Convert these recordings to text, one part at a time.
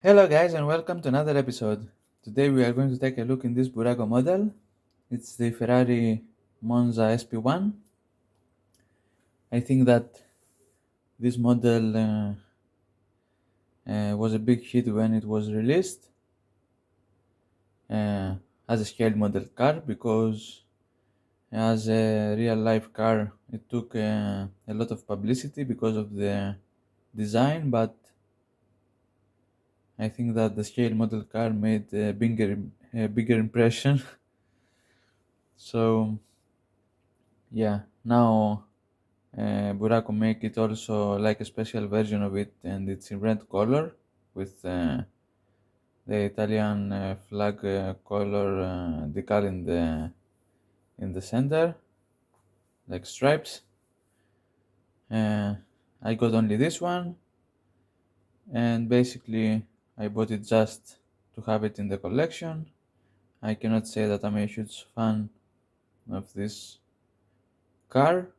Hello guys and welcome to another episode. Today we are going to take a look in this Bburago model. It's the Ferrari Manza SP1. I think that this model was a big hit when it was released uh, as a scale model car because as a real life car it took a lot of publicity because of the design, but I think that the scale model car made a bigger impression. So yeah, now Bburago make it also like a special version of it, and it's in red color with the Italian flag color decal in the center, like stripes. Uh, I got only this one, and basically I bought it just to have it in the collection. I cannot say that I'm a huge fan of this car,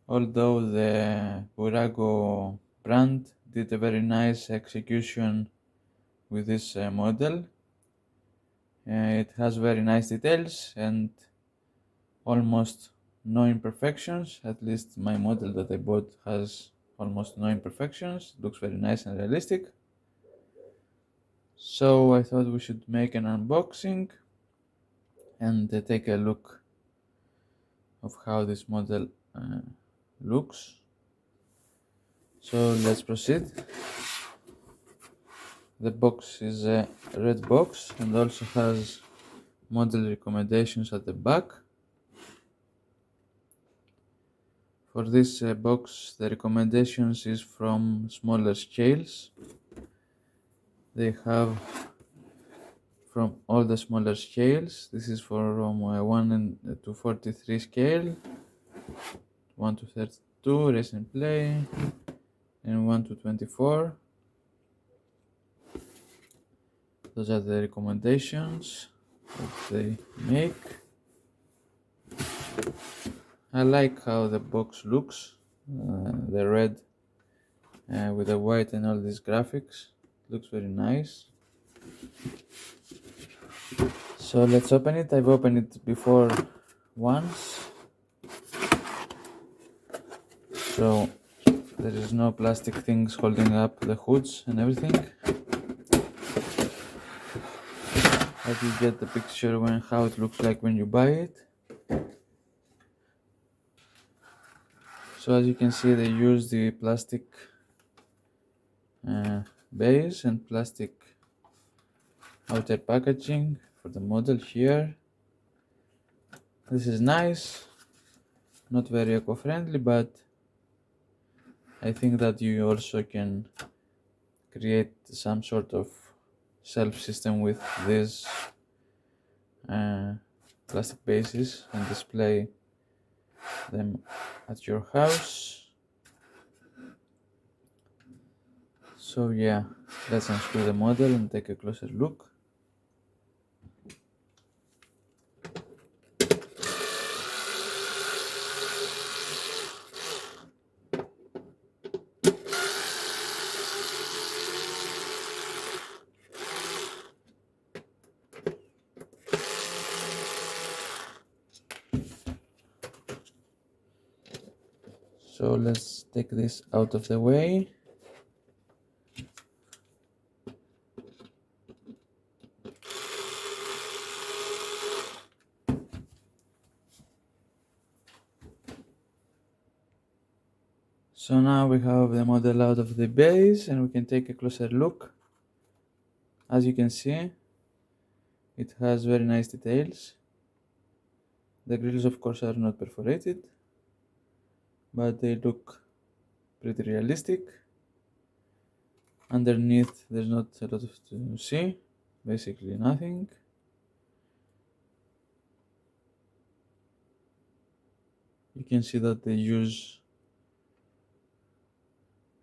although the Bburago brand did a very nice execution with this model. It has very nice details and almost no imperfections. At least my model that I bought has almost no imperfections. Looks very nice and realistic. So I thought we should make an unboxing and take a look of how this model looks. So let's proceed. The box is a red box and also has model recommendations at the back. For this box, the recommendations is from smaller scales. They have from all the smaller scales. This is from 1 to 43 scale, 1 to 32 race and play, and 1 to 24. Those are the recommendations that they make. I like how the box looks, the red with the white and all these graphics. Looks very nice. So let's open it. I've opened it before once. So there is no plastic things holding up the hoods and everything. But you get the picture how it looks like when you buy it. So as you can see, they use the plastic base and plastic outer packaging for the model here. This is nice, not very eco-friendly, but I think that you also can create some sort of self-system with these plastic bases and display them at your house. So yeah, let's unscrew the model and take a closer look. So let's take this out of the way. So now we have the model out of the base and we can take a closer look. As you can see, it has very nice details. The grills of course are not perforated, but they look pretty realistic. Underneath there's not a lot to see, basically nothing. You can see that they use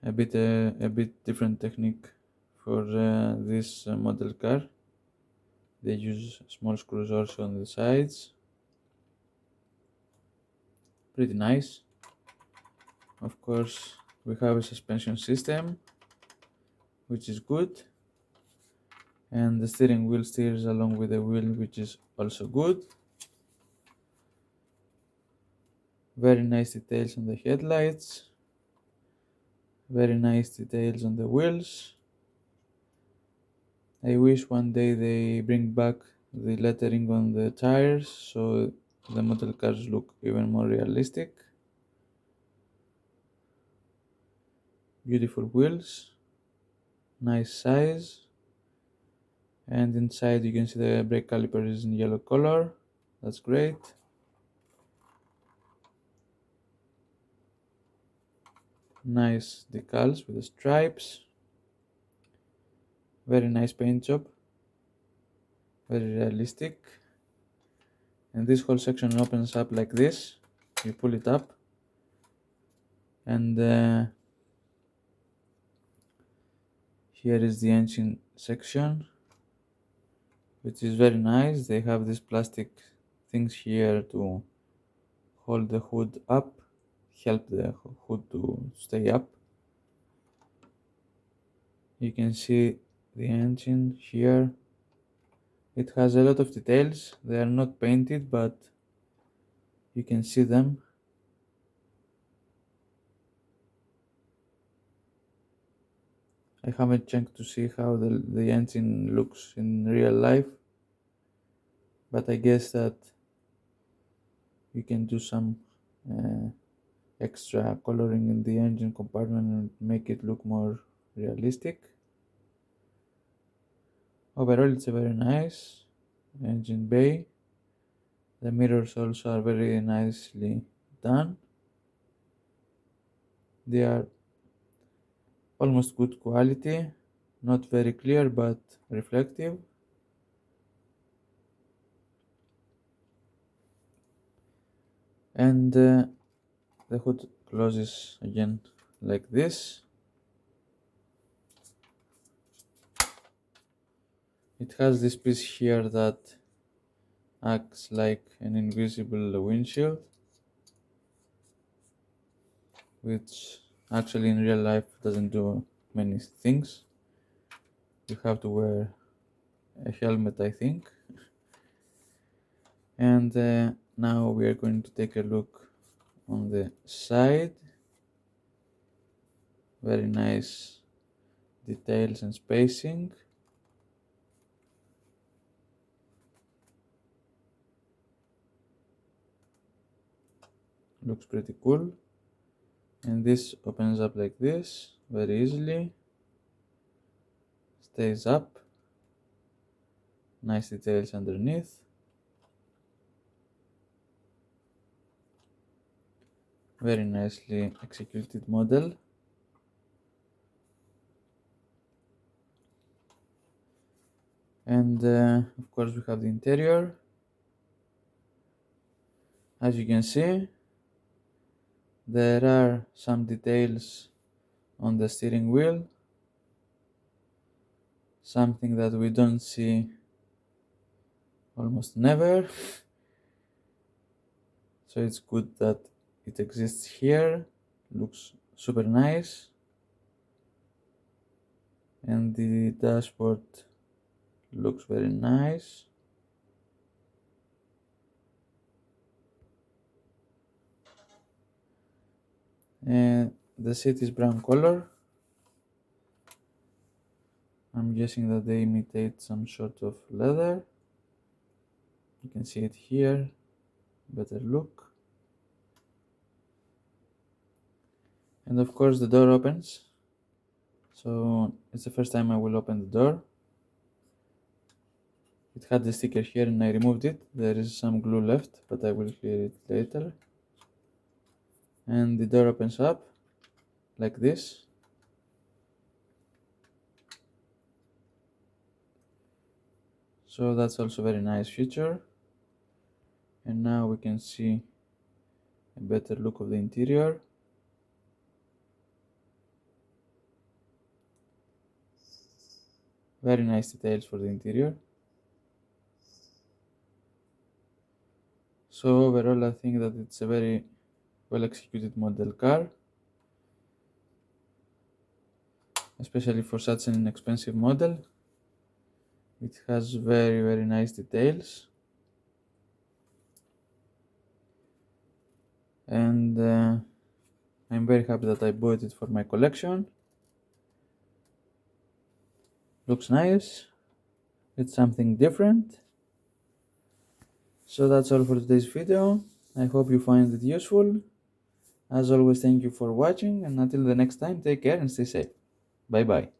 a bit different technique for this model car. They use small screws also on the sides. Pretty nice. Of course, we have a suspension system which is good. And the steering wheel steers along with the wheel, which is also good. Very nice details on the headlights. Very nice details on the wheels. I wish one day they bring back the lettering on the tires so the model cars look even more realistic. Beautiful wheels, nice size, and inside you can see the brake caliper is in yellow color. That's great. Nice decals with the stripes. Very nice paint job, very realistic. And this whole section opens up like this. You pull it up, and here is the engine section, which is very nice. They have these plastic things here to hold the hood up, help the hood to stay up. You can see the engine here. It has a lot of details. They are not painted, but you can see them. I haven't checked to see how the engine looks in real life, but I guess that you can do some extra coloring in the engine compartment and make it look more realistic. Overall, it's a very nice engine bay. The mirrors also are very nicely done. They are almost good quality, not very clear but reflective. And the hood closes again like this. It has this piece here that acts like an invisible windshield, which actually in real life doesn't do many things. You have to wear a helmet, I think. And now we are going to take a look on the side. Very nice details and spacing. Looks pretty cool. And this opens up like this very easily. Stays up. Nice details underneath. Very nicely executed model. And of course we have the interior. As you can see, there are some details on the steering wheel, something that we don't see almost never. So it's good that it exists here. Looks super nice. And the dashboard looks very nice. And the seat is brown color. I'm guessing that they imitate some sort of leather. You can see it here. Better look. And of course the door opens. So it's the first time I will open the door. It had the sticker here and I removed it. There is some glue left, but I will clear it later. And the door opens up like this. So that's also a very nice feature. And now we can see a better look of the interior. Very nice details for the interior. So overall I think that it's a very well executed model car. especially for such an inexpensive model. It has very nice details, and I'm very happy that I bought it for my collection. Looks nice. It's something different. So that's all for today's video. I hope you find it useful. As always, thank you for watching, and until the next time, take care and stay safe. Bye bye.